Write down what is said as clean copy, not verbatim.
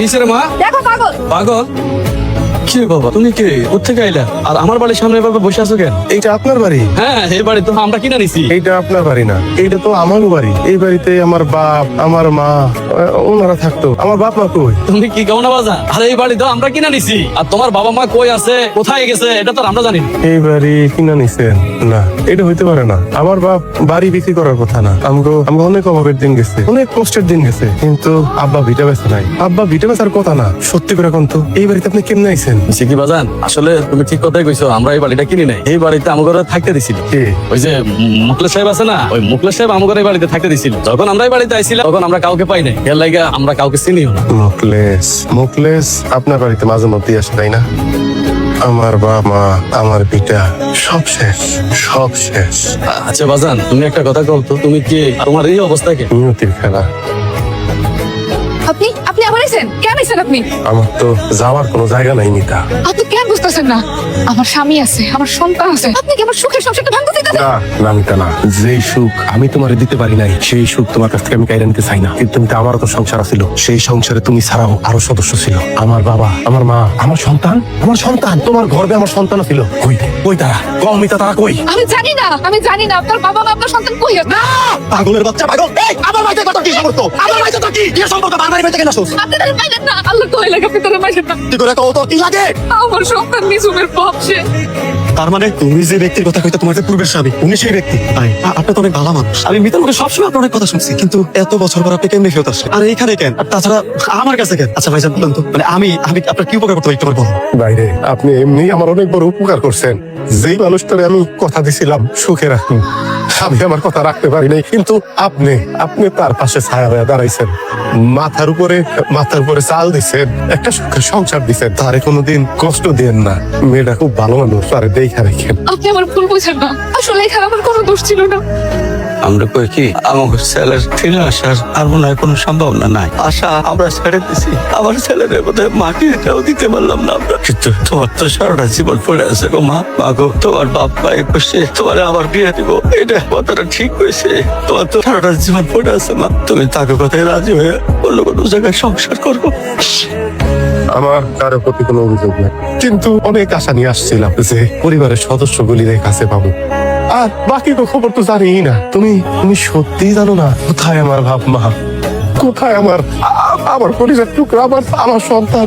কিসের মা? দেখো পাগল। পাগল? কি বাবা, তুমি কে? কোথেকে আইলা? আর আমার বাড়ির সামনে এভাবে বসে আছো কেন? এইটা আপনার বাড়ি? হ্যাঁ, এই বাড়ি তো আমরা কিনা নিছি। এইটা আপনার বাড়ি না, এইটা তো আমার বাড়ি। এই বাড়িতে আমার বাপ, আমার মা, ওনারা থাকতো। আমার বাপ মা কই? তুমি কি কেমন বাজা? আর এই বাড়ি তো আমরা কিনা নিছি। আর তোমার বাবা মা কই আছে, কোথায় গেছে, এটা তো আমরা জানি না। এই বাড়ি কিনা নিছেন? না, এটা হইতে পারে না। আমার বাপ বাড়ি বিক্রি করার কথা না। আমগো অনেক অভাবের দিন গেছে, অনেক কষ্টের দিন গেছে, কিন্তু আব্বা ভিটা বেচে নাই। আব্বা ভিটা বেচার কথা না। সত্যি করে কোন তো, এই বাড়িতে আপনি কেমনে আইছেন? কি বাজান, আসলে তুমি ঠিক কথাই কইছো। আমরা এই বাড়িটা কিনি নাই। এই বাড়িতে আমাকে থাকতে দিছিল। কে? ওই যে মুখলেস সাহেব আছে না, ওই মুখলেস সাহেব আমাকে এই বাড়িতে থাকতে দিছিল। যখন আমরা এই বাড়িতে আইছিলাম তখন আমরা কাউকে পাই নাই। এর লাগে আমরা কাউকে চিনিও না। মুখলেস আপনার বাড়িতে মাঝে মধ্যে আসে, তাই না? আমার বাবা মা, আমার পিতা সব শেষ, সব শেষ। আচ্ছা বাজান, তুমি একটা কথা কও তো, তুমি কি তোমার এই অবস্থা কে? নিয়তির খেলা। আপনি আপনি আবার আইছেন? কেন আইছেন আপনি? আমার তো যাওয়ার কোনো জায়গা নাই মিতা। আপনি কেন বুঝতেছেন না? আমার স্বামী আছে, আমার সন্তান আছে। আপনি কি আমার সুখের সংসারটা ভাঙতে দিতেছেন? না না মিতা না, যেই সুখ আমি তোমারে দিতে পারি নাই, সেই সুখ তোমার কাছ থেকে আমি কাইরা নিতে চাই না। কিন্তু মিতা, আমারও তো সংসার ছিল। সেই সংসারে তুমি ছাড়াও আরো সদস্য ছিল। আমার বাবা, আমার মা, আমার সন্তান, তোমার গর্ভে আমার সন্তান ছিল। কই কই তারা? কও মিতা, তারা কই? আমি জানি না আপনার বাবা মা আপনার সন্তান কই আছে। পাগলের বাচ্চা, পাগল! এই আমার বাড়িতে কত কি সম্পর্ক? আমার বাড়িতে তো কি সম্পর্ক? আমার বাড়িতে কেন আসছ? আপনি তাহলে পাইলেন না? আল্লাহ তো লাগে আপনি তাহলে মাইলেন না। কি করে কও তো, কি লাগে? আমার সন্তান নিঝুমের পাপ সে। তার মানে তুমি যে ব্যক্তির কথা কইতে, তোমার যে পূর্বের স্বামী, উনি সেই ব্যক্তি? ভাই, আপনি তো অনেক ভালো মানুষ। আমি মিতার মুখে সবসময় আপনার অনেক কথা শুনছি, কিন্তু এত বছর পর আপনি কেমনে ফেরত আসলেন? আর এইখানে কেন? আর তাছাড়া আমার কাছে কেন? আচ্ছা ভাইজান, বলুন তো, মানে আমি আমি আপনার কি উপকার করতে পারি, একটু আমার বলুন। বাইরে আপনি এমনি আমার অনেক বড় উপকার করছেন। যেই মানুষটারে আমি কথা দিছিলাম সুখে রাখুন, আমি আমার কথা রাখতে পারি নাই, কিন্তু আপনি তার পাশে ছায়া হয়ে দাঁড়াইছেন। মাথার উপরে চাল দিছেন, একটা সুখের সংসার দিছেন। তারে কোনোদিন কষ্ট দেন না। মেয়েটা খুব ভালো মানুষ, তারে দেখা রেখেন। আপনি আমার ভুল বুঝেন না। আসলে এখানে আমার কোনো দোষ ছিল না। আমরা কই কি আমার ছেলের ফিরে আসার আর মনে হয় কোনো সম্ভাবনা নাই। আশা আমরা ছেড়ে দিছি। আমার ছেলের বোধহয় মাটি এটাও দিতে পারলাম না আমরা। কিন্তু তোমার তো সারাটা জীবন পড়ে আছে গো মা। গো, তোমার বাপ ভাই বসে তোমার আবার বিয়ে দিব, এটা কথাটা ঠিক হয়েছে। তোমার তো সারাটা জীবন পড়ে আছে মা। তুমি তাকে কথায় রাজি হয়ে অন্য কোনো জায়গায় সংসার করবো। আমার কারো প্রতি কোনো অভিযোগ নেই, কিন্তু অনেক আশা নিয়ে আসছিলাম যে পরিবারের সদস্যগুলির কাছে পাবো। আর বাকি তো খবর তো জানিই না। তুমি সত্যি জানো না কোথায় আমার বাপ মা, কোথায় আমার পরিবার টুকরা, আমার সন্তান।